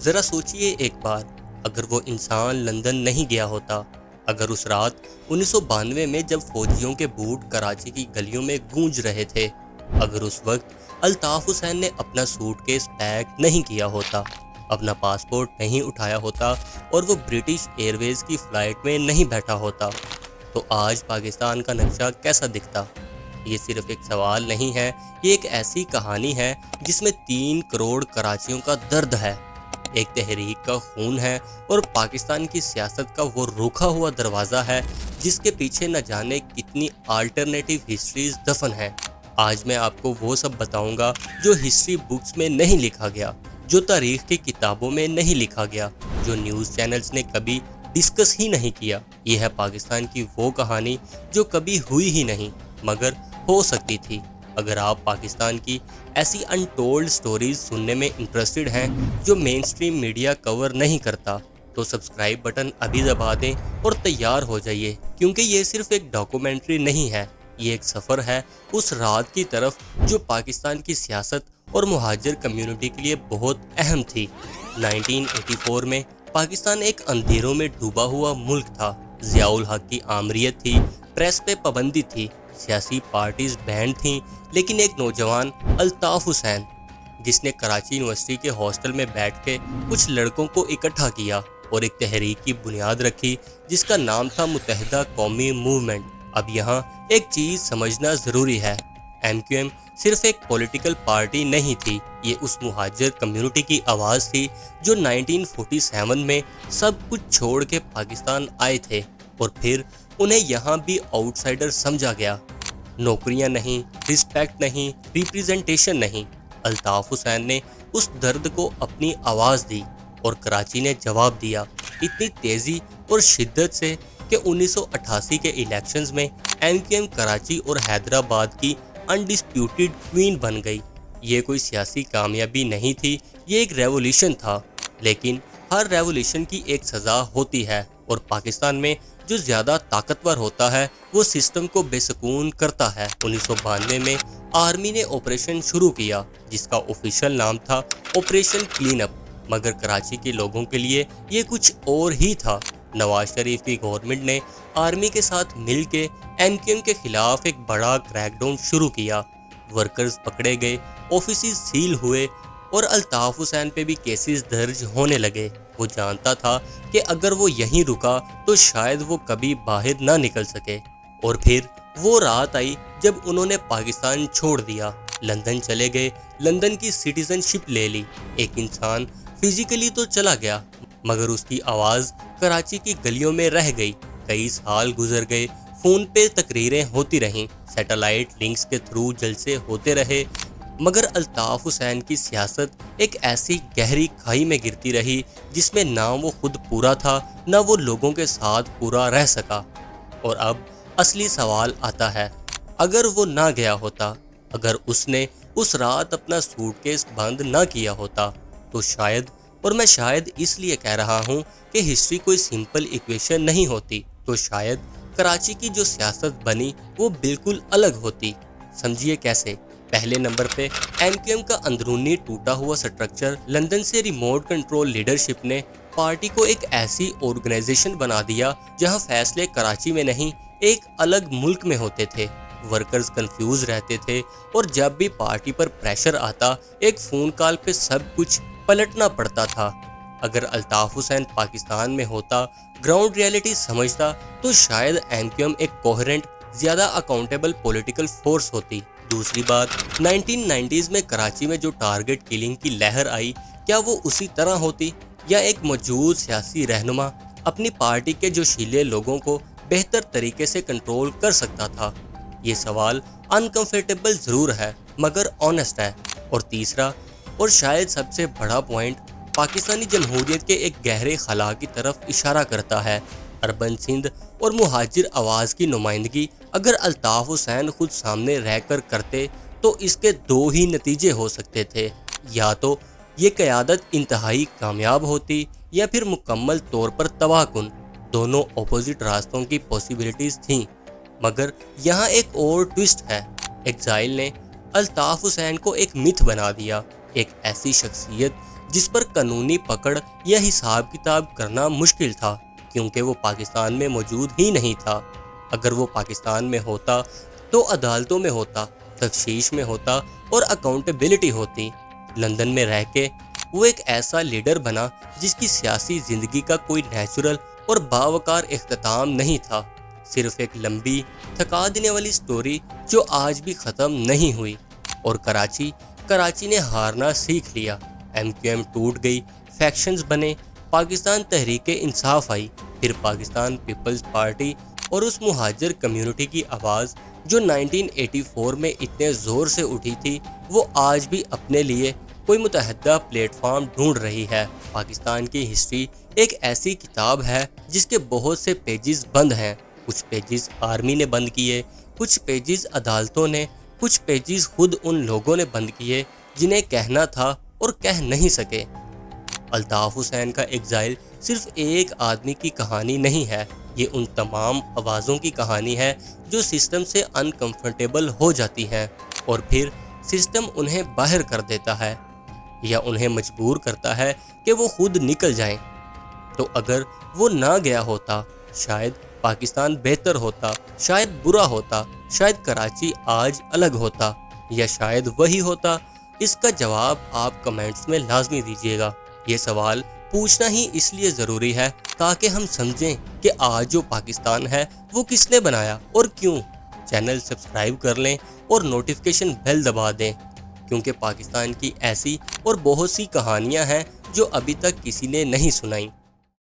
ذرا سوچئے ایک بار، اگر وہ انسان لندن نہیں گیا ہوتا، اگر اس رات 1992 میں جب فوجیوں کے بوٹ کراچی کی گلیوں میں گونج رہے تھے، اگر اس وقت الطاف حسین نے اپنا سوٹ کیس پیک نہیں کیا ہوتا، اپنا پاسپورٹ نہیں اٹھایا ہوتا اور وہ برٹش ایئر ویز کی فلائٹ میں نہیں بیٹھا ہوتا، تو آج پاکستان کا نقشہ کیسا دکھتا؟ یہ صرف ایک سوال نہیں ہے، یہ ایک ایسی کہانی ہے جس میں 3 کروڑ کراچیوں کا درد ہے، ایک تحریک کا خون ہے اور پاکستان کی سیاست کا وہ روکھا ہوا دروازہ ہے جس کے پیچھے نہ جانے کتنی آلٹرنیٹیو ہسٹریز دفن ہیں۔ آج میں آپ کو وہ سب بتاؤں گا جو ہسٹری بکس میں نہیں لکھا گیا، جو تاریخ کی کتابوں میں نہیں لکھا گیا، جو نیوز چینلز نے کبھی ڈسکس ہی نہیں کیا۔ یہ ہے پاکستان کی وہ کہانی جو کبھی ہوئی ہی نہیں مگر ہو سکتی تھی۔ اگر آپ پاکستان کی ایسی انٹولڈ سٹوریز سننے میں انٹرسٹڈ ہیں جو مین سٹریم میڈیا کور نہیں کرتا، تو سبسکرائب بٹن ابھی دبا دیں اور تیار ہو جائیے، کیونکہ یہ صرف ایک ڈاکومنٹری نہیں ہے، یہ ایک سفر ہے اس رات کی طرف جو پاکستان کی سیاست اور مہاجر کمیونٹی کے لیے بہت اہم تھی۔ 1984 میں پاکستان ایک اندھیروں میں ڈوبا ہوا ملک تھا، ضیاء الحق کی آمریت تھی، پریس پہ پابندی تھی، سیاسی پارٹیز بینڈ تھیں، لیکن ایک نوجوان الطاف حسین جس نے کراچی یونیورسٹی کے ہاسٹل میں بیٹھ کے کچھ لڑکوں کو اکٹھا کیا اور ایک تحریک کی بنیاد رکھی جس کا نام تھا متحدہ قومی موومنٹ۔ اب یہاں ایک چیز سمجھنا ضروری ہے، MQM صرف ایک پولیٹیکل پارٹی نہیں تھی، یہ اس مہاجر کمیونٹی کی آواز تھی جو 1947 میں سب کچھ چھوڑ کے پاکستان آئے تھے اور پھر انہیں یہاں بھی آؤٹ سائڈر سمجھا گیا۔ نوکریاں نہیں، رسپیکٹ نہیں، ریپریزنٹیشن نہیں۔ الطاف حسین نے اس درد کو اپنی آواز دی اور کراچی نے جواب دیا، اتنی تیزی اور شدت سے کہ 1988 کے الیکشنز میں MQM کراچی اور حیدرآباد کی انڈسپیوٹڈ کوئین بن گئی۔ یہ کوئی سیاسی کامیابی نہیں تھی، یہ ایک ریولیوشن تھا، لیکن ہر ریولیوشن کی ایک سزا ہوتی ہے اور پاکستان میں جو زیادہ طاقتور ہوتا ہے وہ سسٹم کو بے سکون کرتا ہے۔ 1992 میں آرمی نے آپریشن شروع کیا جس کا آفیشیل نام تھا آپریشن کلین اپ، مگر کراچی کے لوگوں کے لیے یہ کچھ اور ہی تھا۔ نواز شریف کی گورنمنٹ نے آرمی کے ساتھ مل کے MQM کے خلاف ایک بڑا کریک ڈاؤن شروع کیا، ورکرز پکڑے گئے، آفیسز سیل ہوئے اور الطاف حسین پہ بھی کیسز درج ہونے لگے۔ وہ جانتا تھا کہ اگر وہ یہیں رکا تو شاید وہ کبھی باہر نہ نکل سکے، اور پھر وہ رات آئی جب انہوں نے پاکستان چھوڑ دیا، لندن چلے گئے، لندن کی سٹیزن شپ لے لی۔ ایک انسان فزیکلی تو چلا گیا مگر اس کی آواز کراچی کی گلیوں میں رہ گئی۔ کئی سال گزر گئے، فون پہ تقریریں ہوتی رہیں، سیٹلائٹ لنکس کے تھرو جلسے ہوتے رہے، مگر الطاف حسین کی سیاست ایک ایسی گہری کھائی میں گرتی رہی جس میں نہ وہ خود پورا تھا نہ وہ لوگوں کے ساتھ پورا رہ سکا۔ اور اب اصلی سوال آتا ہے، اگر وہ نہ گیا ہوتا، اگر اس نے اس رات اپنا سوٹ کیس بند نہ کیا ہوتا، تو شاید، اور میں شاید اس لیے کہہ رہا ہوں کہ ہسٹری کوئی سمپل ایکویشن نہیں ہوتی، تو شاید کراچی کی جو سیاست بنی وہ بالکل الگ ہوتی۔ سمجھیے کیسے؟ پہلے نمبر پہ MQM کا اندرونی ٹوٹا ہوا سٹرکچر، لندن سے ریموٹ کنٹرول لیڈرشپ نے پارٹی کو ایک ایسی آرگنائزیشن بنا دیا جہاں فیصلے کراچی میں نہیں ایک الگ ملک میں ہوتے تھے۔ ورکرز کنفیوز رہتے تھے اور جب بھی پارٹی پر پریشر آتا ایک فون کال پہ سب کچھ پلٹنا پڑتا تھا۔ اگر الطاف حسین پاکستان میں ہوتا، گراؤنڈ ریئلٹی سمجھتا، تو شاید MQM ایک کوہرنٹ، زیادہ اکاؤنٹیبل پولیٹیکل فورس ہوتی۔ دوسری بات، 1990s میں کراچی میں جو ٹارگٹ کلنگ کی لہر آئی، کیا وہ اسی طرح ہوتی یا ایک موجود سیاسی رہنما اپنی پارٹی کے جوشیلے لوگوں کو بہتر طریقے سے کنٹرول کر سکتا تھا؟ یہ سوال انکمفرٹیبل ضرور ہے مگر آنیسٹ ہے۔ اور تیسرا اور شاید سب سے بڑا پوائنٹ پاکستانی جمہوریت کے ایک گہرے خلا کی طرف اشارہ کرتا ہے۔ اربن سندھ اور مہاجر آواز کی نمائندگی اگر الطاف حسین خود سامنے رہ کر کرتے تو اس کے 2 ہی نتیجے ہو سکتے تھے، یا تو یہ قیادت انتہائی کامیاب ہوتی یا پھر مکمل طور پر تباہ کن۔ دونوں اپوزٹ راستوں کی پاسبلٹیز تھیں، مگر یہاں ایک اور ٹوسٹ ہے۔ ایگزائل نے الطاف حسین کو ایک متھ بنا دیا، ایک ایسی شخصیت جس پر قانونی پکڑ یا حساب کتاب کرنا مشکل تھا، کیونکہ وہ پاکستان میں موجود ہی نہیں تھا۔ اگر وہ پاکستان میں ہوتا تو عدالتوں میں ہوتا، تفتیش میں ہوتا اور اکاؤنٹیبلٹی ہوتی۔ لندن میں رہ کے وہ ایک ایسا لیڈر بنا جس کی سیاسی زندگی کا کوئی نیچرل اور باوقار اختتام نہیں تھا، صرف ایک لمبی تھکا دینے والی سٹوری جو آج بھی ختم نہیں ہوئی۔ اور کراچی نے ہارنا سیکھ لیا، MQM ٹوٹ گئی، فیکشنز بنے، پاکستان تحریک انصاف آئی، پھر پاکستان پیپلز پارٹی، اور اس مہاجر کمیونٹی کی آواز جو 1984 میں اتنے زور سے اٹھی تھی، وہ آج بھی اپنے لیے کوئی متحدہ پلیٹ فارم ڈھونڈ رہی ہے۔ پاکستان کی ہسٹری ایک ایسی کتاب ہے جس کے بہت سے پیجز بند ہیں، کچھ پیجز آرمی نے بند کیے، کچھ پیجز عدالتوں نے، کچھ پیجز خود ان لوگوں نے بند کیے جنہیں کہنا تھا اور کہہ نہیں سکے۔ الطاف حسین کا ایگزائل صرف ایک آدمی کی کہانی نہیں ہے، یہ ان تمام آوازوں کی کہانی ہے جو سسٹم سے انکمفرٹیبل ہو جاتی ہیں اور پھر سسٹم انہیں باہر کر دیتا ہے یا انہیں مجبور کرتا ہے کہ وہ خود نکل جائیں۔ تو اگر وہ نہ گیا ہوتا، شاید پاکستان بہتر ہوتا، شاید برا ہوتا، شاید کراچی آج الگ ہوتا، یا شاید وہی ہوتا۔ اس کا جواب آپ کمنٹس میں لازمی دیجیے گا۔ یہ سوال پوچھنا ہی اس لیے ضروری ہے تاکہ ہم سمجھیں کہ آج جو پاکستان ہے وہ کس نے بنایا اور کیوں۔ چینل سبسکرائب کر لیں اور نوٹیفیکیشن بیل دبا دیں، کیونکہ پاکستان کی ایسی اور بہت سی کہانیاں ہیں جو ابھی تک کسی نے نہیں سنائیں۔